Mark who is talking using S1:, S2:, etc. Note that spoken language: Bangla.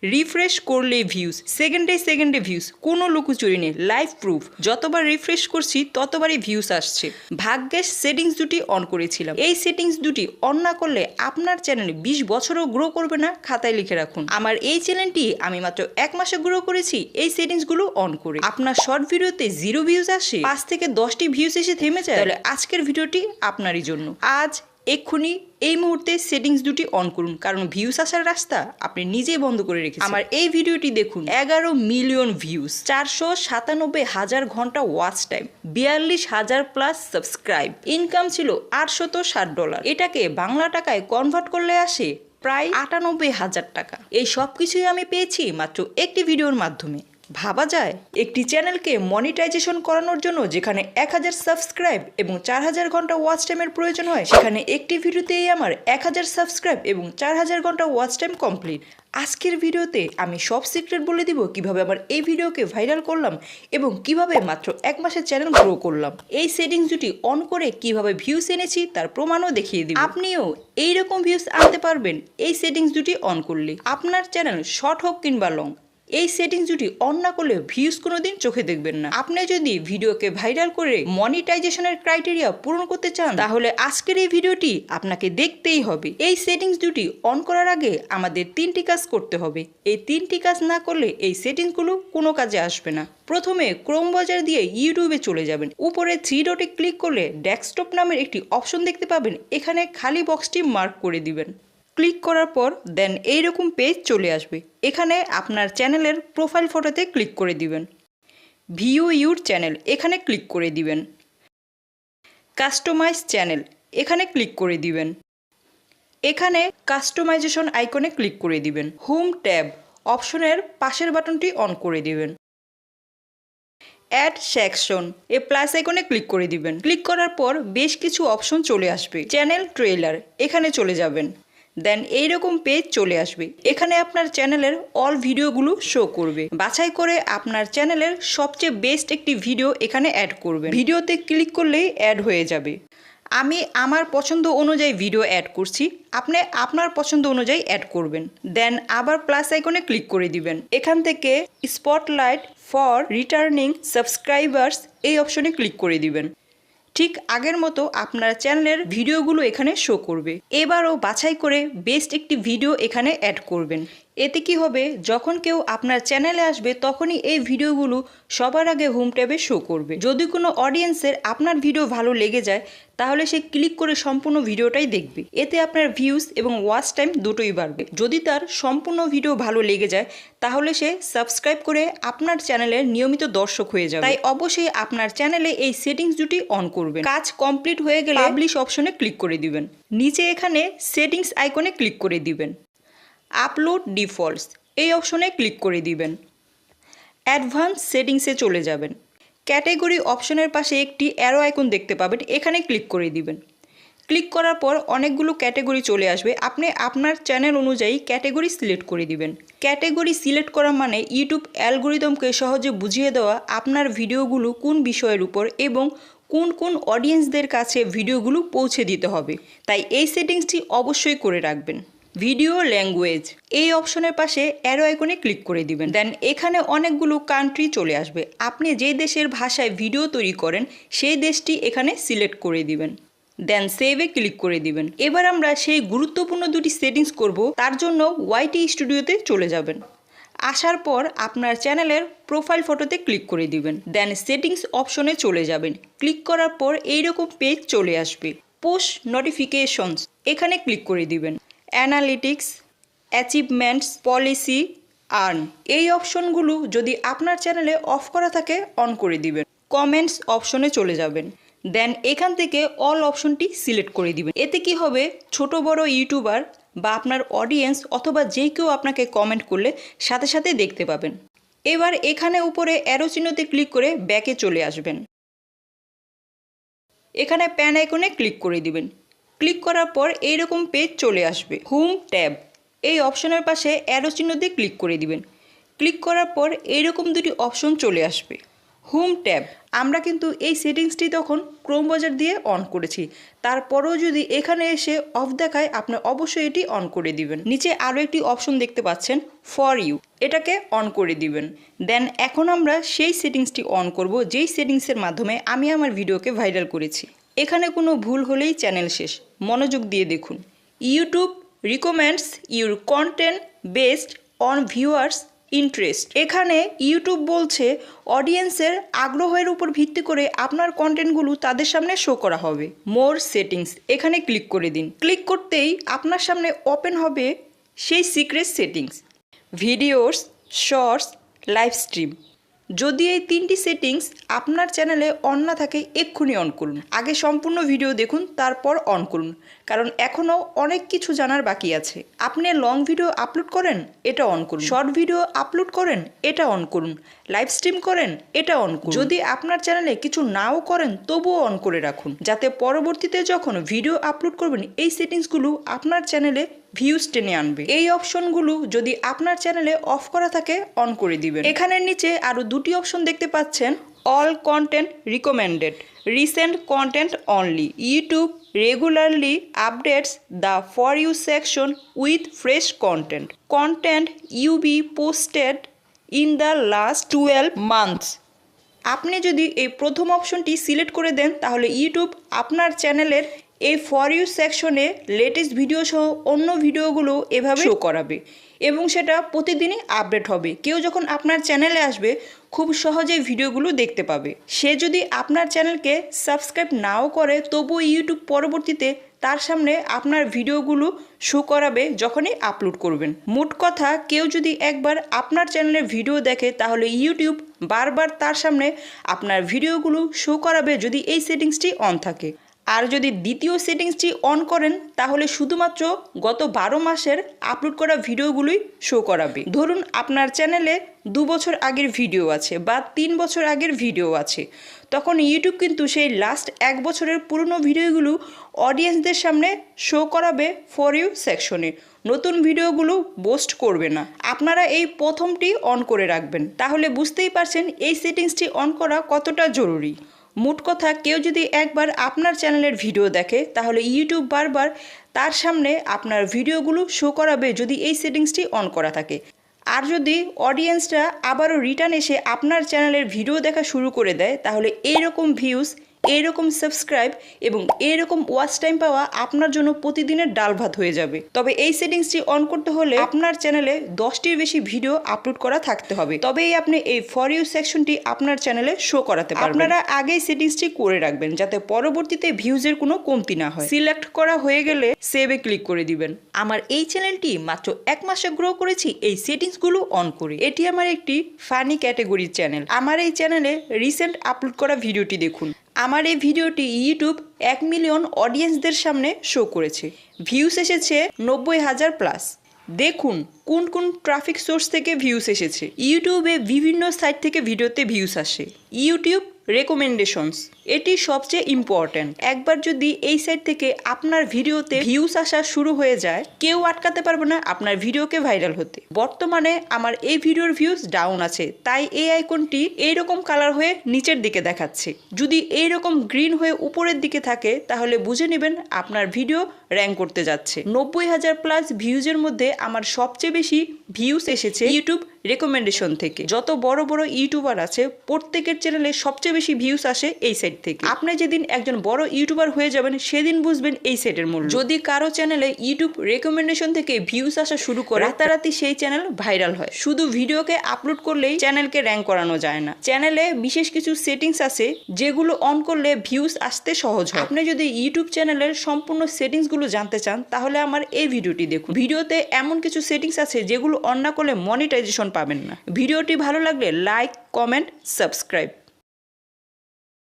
S1: রিফ্রেশ করলে ভিউজ, সেকেন্ডে সেকেন্ডে ভিউজ, কোনো লুকোচুরি নেই, লাইভ প্রুফ। যতবার রিফ্রেশ করছি ততবারই ভিউজ আসছে। ভাগ্যের সেটিংস দুটি অন করেছিলাম। এই সেটিংস দুটি অন না করলে আপনার চ্যানেল 20 বছরও গ্রো করবে না। খাতায় লিখে রাখুন। আমার এই চ্যানেলটি আমি মাত্র 1 মাসে গ্রো করেছি এই সেটিংসগুলো অন করে। আপনার শর্ট ভিডিওতে 0 ভিউজ আসে, 5 থেকে 10টি ভিউজ এসে থেমে যায়, তাহলে আজকের ভিডিওটি আপনারই জন্য। আজ এক্ষুনি এই মুহূর্তে সেটিংস দুটি অন করুন, কারণ ভিউস আসার রাস্তা আপনি নিজেই বন্ধ করে রেখেছেন। আমার এই ভিডিওটি দেখুন, 11 মিলিয়ন ভিউজ, 497,000 ঘন্টা watch time, 42,000 plus subscribe, income ছিল $860। এটাকে বাংলা টাকায় কনভার্ট করলে আসে প্রায় 98,000 টাকা। এই সব কিছুই আমি পেয়েছি মাত্র একটি ভিডিওর মাধ্যমে। ভাবা যায় একটি চ্যানেলকে মনিটাইজেশন করানোর জন্য যেখানে 1000 সাবস্ক্রাইব এবং 4000 ঘন্টা ওয়াচ টাইমের প্রয়োজন হয়, সেখানে একটি ভিডিওতেই আমার 1000 সাবস্ক্রাইব এবং 4000 ঘন্টা ওয়াচ টাইম কমপ্লিট। আজকের ভিডিওতে আমি সব সিক্রেট বলে দিব কিভাবে আমার এই ভিডিওকে ভাইরাল করলাম এবং কিভাবে মাত্র 1 মাসের চ্যানেল গ্রো করলাম। এই সেটিংস দুটি অন করে কিভাবে ভিউস এনেছি তার প্রমাণও দেখিয়ে দিব। আপনিও এইরকম ভিউস আনতে পারবেন এই সেটিংস দুটি অন করলে। আপনার চ্যানেল শর্ট হোক কিংবা লং, এই সেটিংস দুটি অন না করলে ভিউজ কোনোদিন চোখে দেখবেন না। আপনি যদি ভিডিওকে ভাইরাল করে মনিটাইজেশনের ক্রাইটেরিয়া পূরণ করতে চান, তাহলে আজকের এই ভিডিওটি আপনাকে দেখতেই হবে। এই সেটিংস দুটি অন করার আগে আমাদের 3টি কাজ করতে হবে। এই 3টি কাজ না করলে এই সেটিংসগুলো কোনো কাজে আসবে না। প্রথমে ক্রোম ব্রাউজার দিয়ে ইউটিউবে চলে যাবেন। উপরে 3 ডটে ক্লিক করলে ডেস্কটপ নামের একটি অপশন দেখতে পাবেন। এখানে খালি বক্সটি মার্ক করে দিবেন। ক্লিক করার পর দেন এইরকম পেজ চলে আসবে। এখানে আপনার চ্যানেলের প্রোফাইল ফটোতে ক্লিক করে দিবেন। ভিউ ইউর চ্যানেল এখানে ক্লিক করে দিবেন। কাস্টমাইজ চ্যানেল এখানে ক্লিক করে দিবেন। এখানে কাস্টমাইজেশন আইকনে ক্লিক করে দিবেন। হোম ট্যাব অপশনের পাশের বাটনটি অন করে দিবেন। অ্যাড সেকশন এ প্লাস আইকনে ক্লিক করে দিবেন। ক্লিক করার পর বেশ কিছু অপশন চলে আসবে। চ্যানেল ট্রেলার এখানে চলে যাবেন। দেন এইরকম পেজ চলে আসবে। এখানে আপনার চ্যানেলের অল ভিডিওগুলো শো করবে। বাছাই করে আপনার চ্যানেলের সবচেয়ে বেস্ট একটি ভিডিও এখানে অ্যাড করবেন। ভিডিওতে ক্লিক করলেই অ্যাড হয়ে যাবে। আমি আমার পছন্দ অনুযায়ী ভিডিও অ্যাড করছি, আপনি আপনার পছন্দ অনুযায়ী অ্যাড করবেন। দেন আবার প্লাস আইকনে ক্লিক করে দিবেন। এখান থেকে স্পটলাইট ফর রিটার্নিং সাবস্ক্রাইবার্স এই অপশনে ক্লিক করে দিবেন। ঠিক আগের মতো আপনার চ্যানেলের ভিডিওগুলো এখানে শো করবে। এবারও বাছাই করে বেস্ট একটি ভিডিও এখানে অ্যাড করবেন। এতে কি হবে, যখন কেউ আপনার চ্যানেলে আসবে তখনই এই ভিডিওগুলো সবার আগে হোম ট্যাবে শো করবে। যদি কোনো অডিয়েন্সের আপনার ভিডিও ভালো লেগে যায়, তাহলে সে ক্লিক করে সম্পূর্ণ ভিডিওটাই দেখবে। এতে আপনার ভিউজ এবং ওয়াচ টাইম দুটোই বাড়বে। যদি তার সম্পূর্ণ ভিডিও ভালো লেগে যায়, তাহলে সে সাবস্ক্রাইব করে আপনার চ্যানেলের নিয়মিত দর্শক হয়ে যাবে। তাই অবশ্যই আপনার চ্যানেলে এই সেটিংস দুটি অন করবেন। কাজ কমপ্লিট হয়ে গেলে পাবলিশ অপশনে ক্লিক করে দিবেন। নিচে এখানে সেটিংস আইকনে ক্লিক করে দিবেন। আপলোড ডিফল্টস এই অপশনে ক্লিক করে দিবেন। অ্যাডভান্স সেটিংসে চলে যাবেন। ক্যাটেগরি অপশনের পাশে একটি অ্যারো আইকন দেখতে পাবেন, এখানে ক্লিক করে দিবেন। ক্লিক করার পর অনেকগুলো ক্যাটেগরি চলে আসবে। আপনি আপনার চ্যানেল অনুযায়ী ক্যাটেগরি সিলেক্ট করে দিবেন। ক্যাটেগরি সিলেক্ট করা মানে ইউটিউব অ্যালগোরিদমকে সহজে বুঝিয়ে দেওয়া আপনার ভিডিওগুলো কোন বিষয়ের উপর এবং কোন কোন অডিয়েন্সদের কাছে ভিডিওগুলো পৌঁছে দিতে হবে। তাই এই সেটিংসটি অবশ্যই করে রাখবেন। ভিডিও ল্যাঙ্গুয়েজ এই অপশনের পাশে অ্যারো আইকনে ক্লিক করে দিবেন। দেন এখানে অনেকগুলো কান্ট্রি চলে আসবে। আপনি যে দেশের ভাষায় ভিডিও তৈরি করেন সেই দেশটি এখানে সিলেক্ট করে দিবেন। দেন সেভে ক্লিক করে দিবেন। এবার আমরা সেই গুরুত্বপূর্ণ দুটি সেটিংস করব। তার জন্য ওয়াইটি স্টুডিওতে চলে যাবেন। আসার পর আপনার চ্যানেলের প্রোফাইল ফটোতে ক্লিক করে দিবেন। দেন সেটিংস অপশনে চলে যাবেন। ক্লিক করার পর এইরকম পেজ চলে আসবে। পুশ নোটিফিকেশনস এখানে ক্লিক করে দিবেন। অ্যানালিটিক্স, অ্যাচিভমেন্টস, পলিসি, আর্ন এই অপশনগুলো যদি আপনার চ্যানেলে অফ করা থাকে অন করে দিবেন। কমেন্টস অপশনে চলে যাবেন। দেন এখান থেকে অল অপশনটি সিলেক্ট করে দিবেন। এতে কি হবে, ছোট বড় ইউটিউবার বা আপনার অডিয়েন্স অথবা যে কেউ আপনাকে কমেন্ট করলে সাথে সাথে দেখতে পাবেন। এবার এখানে উপরে অ্যারো চিহ্নতে ক্লিক করে ব্যাকে চলে আসবেন। এখানে প্যান আইকনে ক্লিক করে দিবেন। ক্লিক করার পর এইরকম পেজ চলে আসবে। হোম ট্যাব এই অপশনের পাশে অ্যারো চিহ্ন দিয়ে ক্লিক করে দিবেন। ক্লিক করার পর এইরকম দুটি অপশন চলে আসবে। হোম ট্যাব, আমরা কিন্তু এই সেটিংসটি তখন ক্রোম ব্রাউজার দিয়ে অন করেছি, তারপরেও যদি এখানে এসে অফ দেখায় আপনি অবশ্যই এটি অন করে দিবেন। নিচে আরও একটি অপশন দেখতে পাচ্ছেন ফর ইউ, এটাকে অন করে দিবেন। দেন এখন আমরা সেই সেটিংসটি অন করব যেই সেটিংসের মাধ্যমে আমি আমার ভিডিওকে ভাইরাল করেছি। এখানে কোনো ভুল হলেই চ্যানেল শেষ, মনোযোগ দিয়ে দেখুন। YouTube recommends your content based on viewers interest. এখানে ইউটিউব বলছে অডিয়েন্সের আগ্রহের উপর ভিত্তি করে আপনার কন্টেন্টগুলো তাদের সামনে শো করা হবে। মোর সেটিংস, এখানে ক্লিক করে দিন। ক্লিক করতেই আপনার সামনে ওপেন হবে সেই secret settings, videos, shorts, live stream. যদি এই তিনটি সেটিংস আপনার চ্যানেলে অন না থাকে এক্ষুনি অন করুন। আগে সম্পূর্ণ ভিডিও দেখুন, তারপর অন করুন, কারণ এখনও অনেক কিছু জানার বাকি আছে। আপনি লং ভিডিও আপলোড করেন, এটা অন করুন। শর্ট ভিডিও আপলোড করেন, এটা অন করুন। লাইভ স্ট্রিম করেন, এটা অন করুন। যদি আপনার চ্যানেলে কিছু নাও করেন তবুও অন করে রাখুন, যাতে পরবর্তীতে যখন ভিডিও আপলোড করবেন এই সেটিংসগুলো আপনার চ্যানেলে ভিউজ টেনে আনবে। এই অপশনগুলো যদি আপনার চ্যানেলে অফ করা থাকে অন করে দিবেন। এখানের নিচে আরও দুটি অপশন দেখতে পাচ্ছেন, all content recommended, recent content only, YouTube regularly updates the for you section with fresh content, content you be posted in the last 12 months. আপনি যদি এই প্রথম অপশনটি সিলেক্ট করে দেন তাহলে ইউটিউব আপনার চ্যানেলের এই ফর ইউ সেকশনে লেটেস্ট ভিডিও সহ অন্য ভিডিওগুলো এভাবে শো করাবে এবং সেটা প্রতিদিনই আপডেট হবে। কেউ যখন আপনার চ্যানেলে আসবে খুব সহজেই ভিডিওগুলো দেখতে পাবে। সে যদি আপনার চ্যানেলকে সাবস্ক্রাইব নাও করে তবুও ইউটিউব পরবর্তীতে তার সামনে আপনার ভিডিওগুলো শো করাবে যখনই আপলোড করবেন। মোট কথা, কেউ যদি একবার আপনার চ্যানেলের ভিডিও দেখে তাহলে ইউটিউব বারবার তার সামনে আপনার ভিডিওগুলো শো করাবে যদি এই সেটিংসটি অন থাকে। আর যদি দ্বিতীয় সেটিংসটি অন করেন তাহলে শুধুমাত্র গত 12 মাসের আপলোড করা ভিডিওগুলোই শো করাবে। ধরুন আপনার চ্যানেলে 2 বছর আগের ভিডিও আছে বা 3 বছর আগের ভিডিও আছে, তখন ইউটিউব কিন্তু সেই লাস্ট 1 বছরের পুরনো ভিডিওগুলো অডিয়েন্সদের সামনে শো করাবে ফর ইউ সেকশনে। নতুন ভিডিওগুলো পোস্ট করবে না। আপনারা এই প্রথমটি অন করে রাখবেন, তাহলে বুঝতেই পারছেন এই সেটিংসটি অন করা কতটা জরুরি। মোট কথা, কেউ যদি একবার আপনার চ্যানেলের ভিডিও দেখে তাহলে ইউটিউব বারবার তার সামনে আপনার ভিডিওগুলো শো করাবে যদি এই সেটিংসটি অন করা থাকে। আর যদি অডিয়েন্সরা আবারও রিটার্ন এসে আপনার চ্যানেলের ভিডিও দেখা শুরু করে দেয় তাহলে এইরকম ভিউজ, এইরকম সাবস্ক্রাইব এবং এইরকম ওয়াচ টাইম পাওয়া আপনার জন্য প্রতিদিনের ডাল ভাত হয়ে যাবে। তবে এই সেটিংসটি অন করতে হলে আপনার চ্যানেলে 10টির বেশি ভিডিও আপলোড করা থাকতে হবে, তবেই আপনি এই ফর ইউ সেকশনটি আপনার চ্যানেলে শো করাতে পারবেন। আপনারা আগেই সেটিংসটি করে রাখবেন যাতে পরবর্তীতে ভিউজের কোনো কমতি না হয়। সিলেক্ট করা হয়ে গেলে সেভে ক্লিক করে দিবেন। আমার এই চ্যানেলটি মাত্র 1 মাসে গ্রো করেছি এই সেটিংসগুলো অন করে। এটি আমার একটি ফানি ক্যাটাগরির চ্যানেল। আমার এই চ্যানেলে রিসেন্ট আপলোড করা ভিডিওটি দেখুন। আমার এই ভিডিওটি ইউটিউব 1 মিলিয়ন অডিয়েন্সদের সামনে শো করেছে। ভিউস এসেছে 90,000 প্লাস। দেখুন কোন কোন ট্রাফিক সোর্স থেকে ভিউস এসেছে। ইউটিউবে বিভিন্ন সাইট থেকে ভিডিওতে ভিউস আসে। ইউটিউব রেকমেন্ডেশনস, এটি সবচেয়ে ইম্পর্ট্যান্ট। একবার যদি এই সাইট থেকে আপনার ভিডিওতে ভিউস আসা শুরু হয়ে যায় কেউ আটকাতে পারবে না আপনার ভিডিওকে ভাইরাল হতে। বর্তমানে আমার এই ভিডিওর ভিউস ডাউন আছে, তাই এই আইকনটি এইরকম কালার হয়ে নিচের দিকে দেখাচ্ছে। যদি এইরকম গ্রিন হয়ে উপরের দিকে থাকে তাহলে বুঝে নেবেন আপনার ভিডিও র্যাঙ্ক করতে যাচ্ছে। 90,000 প্লাস ভিউজের মধ্যে আমার সবচেয়ে বেশি ভিউস এসেছে ইউটিউব রেকমেন্ডেশন থেকে। যত বড় বড় ইউটিউবার আছে প্রত্যেকের চ্যানেলে সবচেয়ে বেশি ভিউস আসে এই সাইট থেকে। আপনি যেদিন একজন বড় ইউটিউবার হয়ে যাবেন সেদিন বুঝবেন এই সাইটের মূল্য। যদি কারো চ্যানেলে ইউটিউব রেকমেন্ডেশন থেকে ভিউস আসা শুরু করে রাতারাতি সেই চ্যানেল ভাইরাল হয়। শুধু ভিডিওকে আপলোড করলেই চ্যানেলকে র্যাঙ্ক করানো যায় না। চ্যানেলে বিশেষ কিছু সেটিংস আছে যেগুলো অন করলে ভিউস আসতে সহজ হয়। আপনি যদি ইউটিউব চ্যানেলের সম্পূর্ণ সেটিংসগুলো জানতে চান তাহলে আমার এই ভিডিওটি দেখুন। ভিডিওতে এমন কিছু সেটিংস আছে যেগুলো অন না করলে মনিটাইজেশন পাবেন না। ভিডিওটি ভালো লাগলে লাইক, কমেন্ট, সাবস্ক্রাইব।